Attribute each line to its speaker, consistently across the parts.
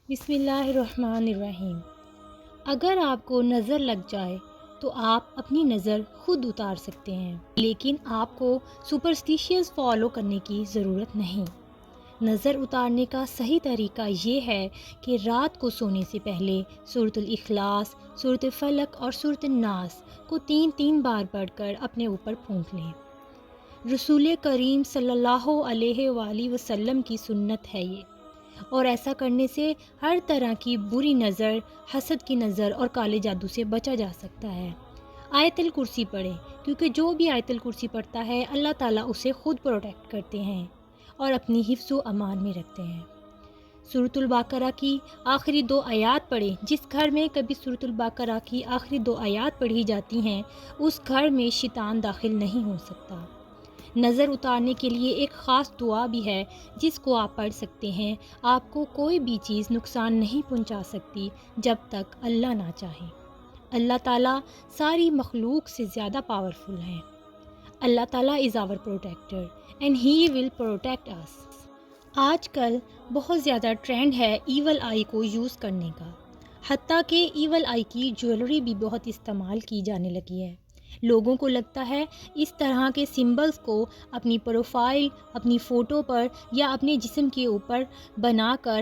Speaker 1: بسم اللہ الرحمن الرحیم۔ اگر آپ کو نظر لگ جائے تو آپ اپنی نظر خود اتار سکتے ہیں، لیکن آپ کو سپرسٹیشیس فالو کرنے کی ضرورت نہیں۔ نظر اتارنے کا صحیح طریقہ یہ ہے کہ رات کو سونے سے پہلے سورۃ الاخلاص، سورۃ فلق اور سورۃ الناس کو 3 بار پڑھ کر اپنے اوپر پھونک لیں۔ رسول کریم صلی اللہ علیہ وآلہ وسلم کی سنت ہے یہ، اور ایسا کرنے سے ہر طرح کی بری نظر، حسد کی نظر اور کالے جادو سے بچا جا سکتا ہے۔ آیت الکرسی پڑھیں، کیونکہ جو بھی آیت الکرسی پڑھتا ہے اللہ تعالیٰ اسے خود پروٹیکٹ کرتے ہیں اور اپنی حفظ و امان میں رکھتے ہیں۔ سورۃ البقرہ کی آخری 2 آیات پڑھیں۔ جس گھر میں کبھی سورۃ البقرہ کی آخری 2 آیات پڑھی جاتی ہیں اس گھر میں شیطان داخل نہیں ہو سکتا۔ نظر اتارنے کے لیے ایک خاص دعا بھی ہے جس کو آپ پڑھ سکتے ہیں۔ آپ کو کوئی بھی چیز نقصان نہیں پہنچا سکتی جب تک اللہ نہ چاہے۔ اللہ تعالیٰ ساری مخلوق سے زیادہ پاورفل ہیں۔ اللہ تعالیٰ is our protector and he will protect us. آج کل بہت زیادہ ٹرینڈ ہے ایول آئی کو یوز کرنے کا، حتیٰ کہ ایول آئی کی جویلری بھی بہت استعمال کی جانے لگی ہے۔ لوگوں کو لگتا ہے اس طرح کے سمبلز کو اپنی پروفائل، اپنی فوٹو پر یا اپنے جسم کے اوپر بنا کر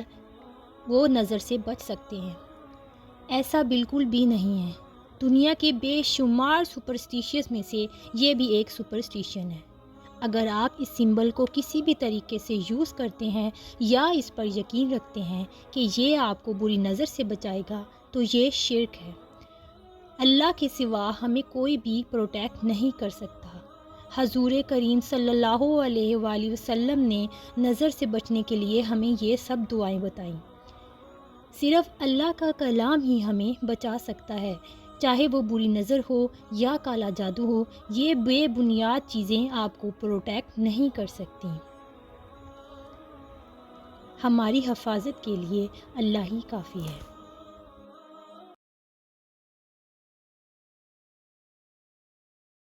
Speaker 1: وہ نظر سے بچ سکتے ہیں۔ ایسا بالکل بھی نہیں ہے۔ دنیا کے بے شمار سپرسٹیشیس میں سے یہ بھی ایک سپرسٹیشن ہے۔ اگر آپ اس سمبل کو کسی بھی طریقے سے یوز کرتے ہیں یا اس پر یقین رکھتے ہیں کہ یہ آپ کو بری نظر سے بچائے گا تو یہ شرک ہے۔ اللہ کے سوا ہمیں کوئی بھی پروٹیکٹ نہیں کر سکتا۔ حضور کریم صلی اللہ علیہ وآلہ وسلم نے نظر سے بچنے کے لیے ہمیں یہ سب دعائیں بتائیں۔ صرف اللہ کا کلام ہی ہمیں بچا سکتا ہے، چاہے وہ بری نظر ہو یا کالا جادو ہو۔ یہ بے بنیاد چیزیں آپ کو پروٹیکٹ نہیں کر سکتی۔ ہماری حفاظت کے لیے اللہ ہی کافی ہے۔